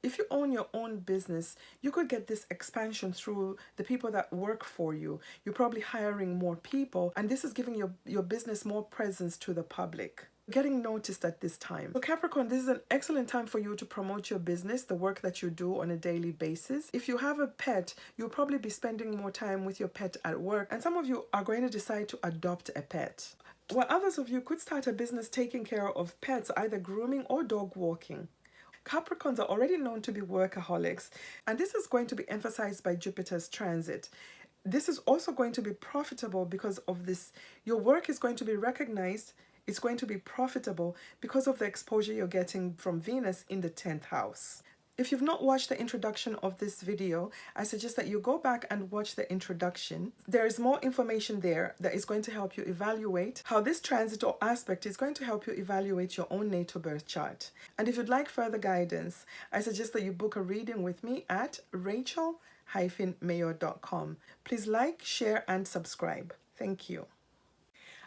If you own your own business, you could get this expansion through the people that work for you. You're probably hiring more people, and this is giving your business more presence to the public. Getting noticed at this time. So Capricorn, this is an excellent time for you to promote your business, the work that you do on a daily basis. If you have a pet, you'll probably be spending more time with your pet at work, and some of you are going to decide to adopt a pet. While others of you could start a business taking care of pets, either grooming or dog walking. Capricorns are already known to be workaholics, and this is going to be emphasized by Jupiter's transit. This is also going to be profitable because of this. Your work is going to be recognized. It's going to be profitable because of the exposure you're getting from Venus in the 10th house. If you've not watched the introduction of this video, I suggest that you go back and watch the introduction. There is more information there that is going to help you evaluate how this transit or aspect is going to help you evaluate your own natal birth chart. And if you'd like further guidance, I suggest that you book a reading with me at rachel-mayo.com. Please like, share, and subscribe. Thank you.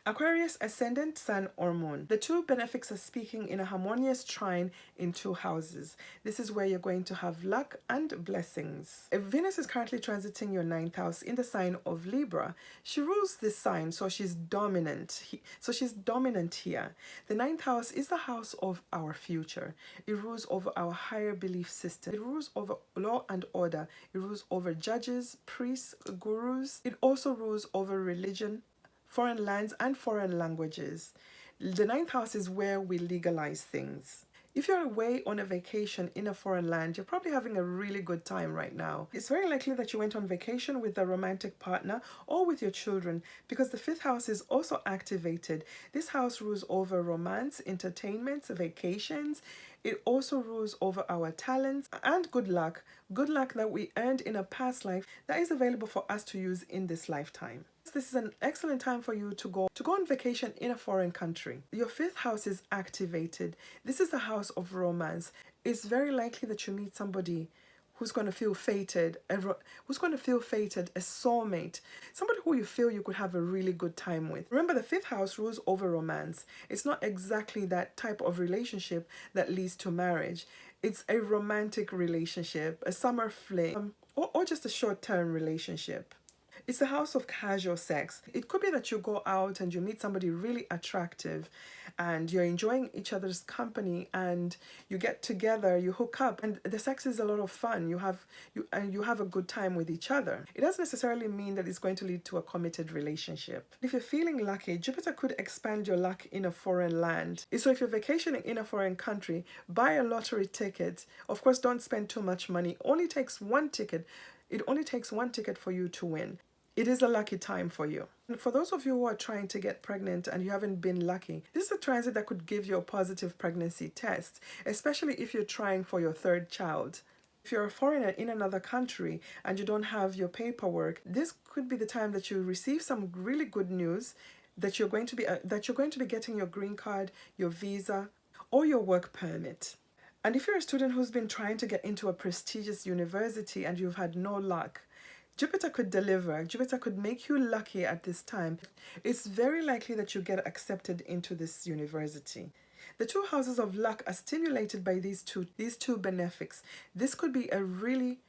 Aquarius, ascendant, sun, or moon. The two benefics are speaking in a harmonious trine in 2 houses. This is where you're going to have luck and blessings. Venus is currently transiting your 9th house in the sign of Libra. She rules this sign, so she's dominant. She's dominant here. The 9th house is the house of our future. It rules over our higher belief system. It rules over law and order. It rules over judges, priests, gurus. It also rules over religion, foreign lands, and foreign languages. The 9th house is where we legalize things. If you're away on a vacation in a foreign land, you're probably having a really good time right now. It's very likely that you went on vacation with a romantic partner or with your children, because the 5th house is also activated. This house rules over romance, entertainments, vacations. It also rules over our talents and good luck that we earned in a past life that is available for us to use in this lifetime. This is an excellent time for you to go on vacation in a foreign country. Your 5th house is activated. This is the house of romance. It's very likely that you meet somebody who's going to feel fated, a soulmate, somebody who you feel you could have a really good time with. Remember, the 5th house rules over romance. It's not exactly that type of relationship that leads to marriage. It's a romantic relationship, a summer fling, or just a short-term relationship. It's the house of casual sex. It could be that you go out and you meet somebody really attractive and you're enjoying each other's company, and you get together, you hook up, and the sex is a lot of fun. You have a good time with each other. It doesn't necessarily mean that it's going to lead to a committed relationship. If you're feeling lucky, Jupiter could expand your luck in a foreign land. So if you're vacationing in a foreign country, buy a lottery ticket. Of course, don't spend too much money. It only takes one ticket for you to win. It is a lucky time for you. And for those of you who are trying to get pregnant and you haven't been lucky, this is a transit that could give you a positive pregnancy test, especially if you're trying for your 3rd child. If you're a foreigner in another country and you don't have your paperwork, this could be the time that you receive some really good news that you're going to be getting your green card, your visa, or your work permit. And if you're a student who's been trying to get into a prestigious university and you've had no luck, Jupiter could deliver. Jupiter could make you lucky at this time. It's very likely that you get accepted into this university. The two houses of luck are stimulated by these two benefics. This could be a really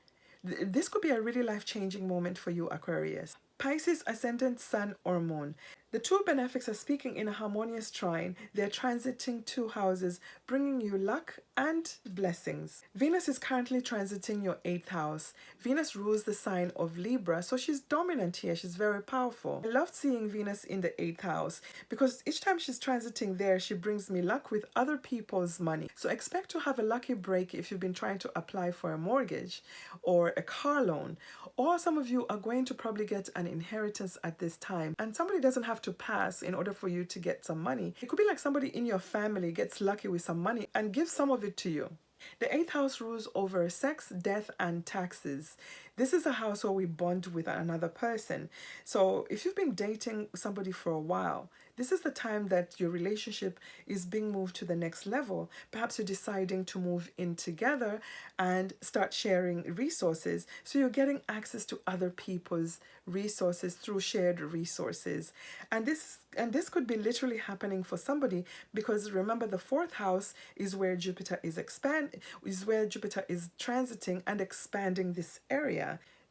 life-changing moment for you, Aquarius. Pisces ascendant sun or moon. The two benefics are speaking in a harmonious trine. They're transiting two houses, bringing you luck and blessings. Venus is currently transiting your 8th house. Venus rules the sign of Libra, so she's dominant here. She's very powerful. I loved seeing Venus in the 8th house because each time she's transiting there, she brings me luck with other people's money. So expect to have a lucky break if you've been trying to apply for a mortgage or a car loan. Or some of you are going to probably get an inheritance at this time, and somebody doesn't have to pass in order for you to get some money. It could be like somebody in your family gets lucky with some money and gives some of it to you. The 8th house rules over sex, death, and taxes. This is a house where we bond with another person. So if you've been dating somebody for a while, this is the time that your relationship is being moved to the next level. Perhaps you're deciding to move in together and start sharing resources. So you're getting access to other people's resources through shared resources. And this could be literally happening for somebody, because remember, the 4th house is where Jupiter is transiting and expanding this area.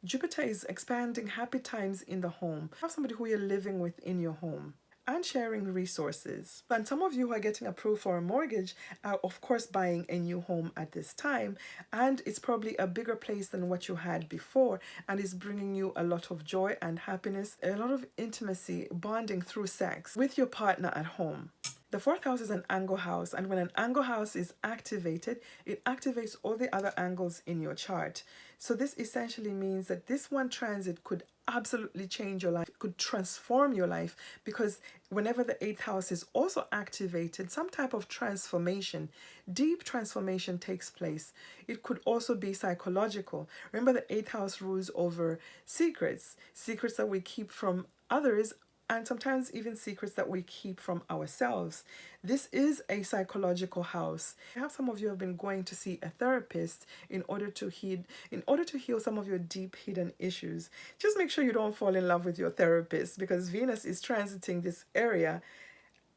Jupiter is expanding happy times in the home. Have somebody who you're living with in your home and sharing resources. And some of you who are getting approved for a mortgage are of course buying a new home at this time, and it's probably a bigger place than what you had before, and is bringing you a lot of joy and happiness, a lot of intimacy, bonding through sex with your partner at home. The 4th house is an angle house, and when an angle house is activated, it activates all the other angles in your chart. So this essentially means that this one transit could absolutely change your life, could transform your life, because whenever the 8th house is also activated, some type of transformation, deep transformation takes place. It could also be psychological. Remember, the 8th house rules over secrets that we keep from others, and sometimes even secrets that we keep from ourselves. This is a psychological house. Perhaps some of you have been going to see a therapist in order to heal some of your deep hidden issues. Just make sure you don't fall in love with your therapist, because Venus is transiting this area,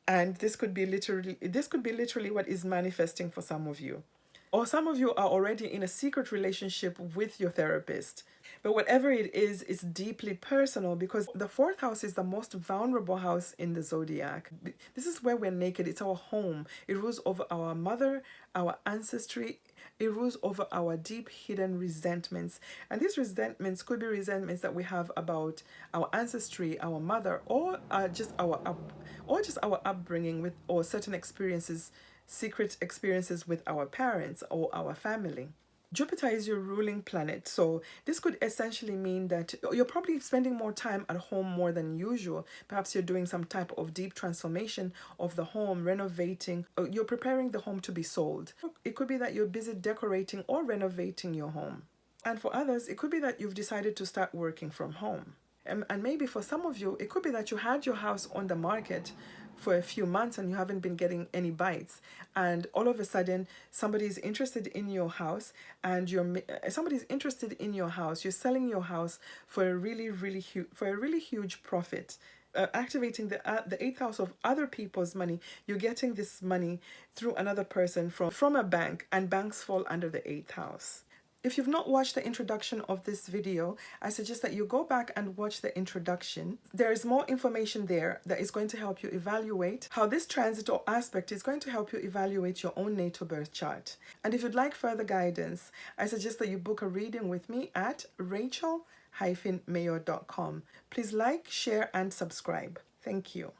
and this could be literally what is manifesting for some of you. Or some of you are already in a secret relationship with your therapist. But whatever it is, it's deeply personal, because the 4th house is the most vulnerable house in the zodiac. This is where we're naked. It's our home. It rules over our mother, our ancestry. It rules over our deep hidden resentments. And these resentments could be resentments that we have about our ancestry, our mother, or just our upbringing with, or certain experiences, secret experiences with our parents or our family. Jupiter is your ruling planet, so this could essentially mean that you're probably spending more time at home more than usual. Perhaps you're doing some type of deep transformation of the home, renovating, or you're preparing the home to be sold. It could be that you're busy decorating or renovating your home. And for others, it could be that you've decided to start working from home. And maybe for some of you, it could be that you had your house on the market for a few months and you haven't been getting any bites, and all of a sudden somebody's interested in your house, and you're selling your house for a really huge profit, activating the 8th house of other people's money. You're getting this money through another person from a bank, and banks fall under the 8th house. If you've not watched the introduction of this video, I suggest that you go back and watch the introduction. There is more information there that is going to help you evaluate how this transit or aspect is going to help you evaluate your own natal birth chart. And if you'd like further guidance, I suggest that you book a reading with me at rachel-mayor.com. Please like, share, and subscribe. Thank you.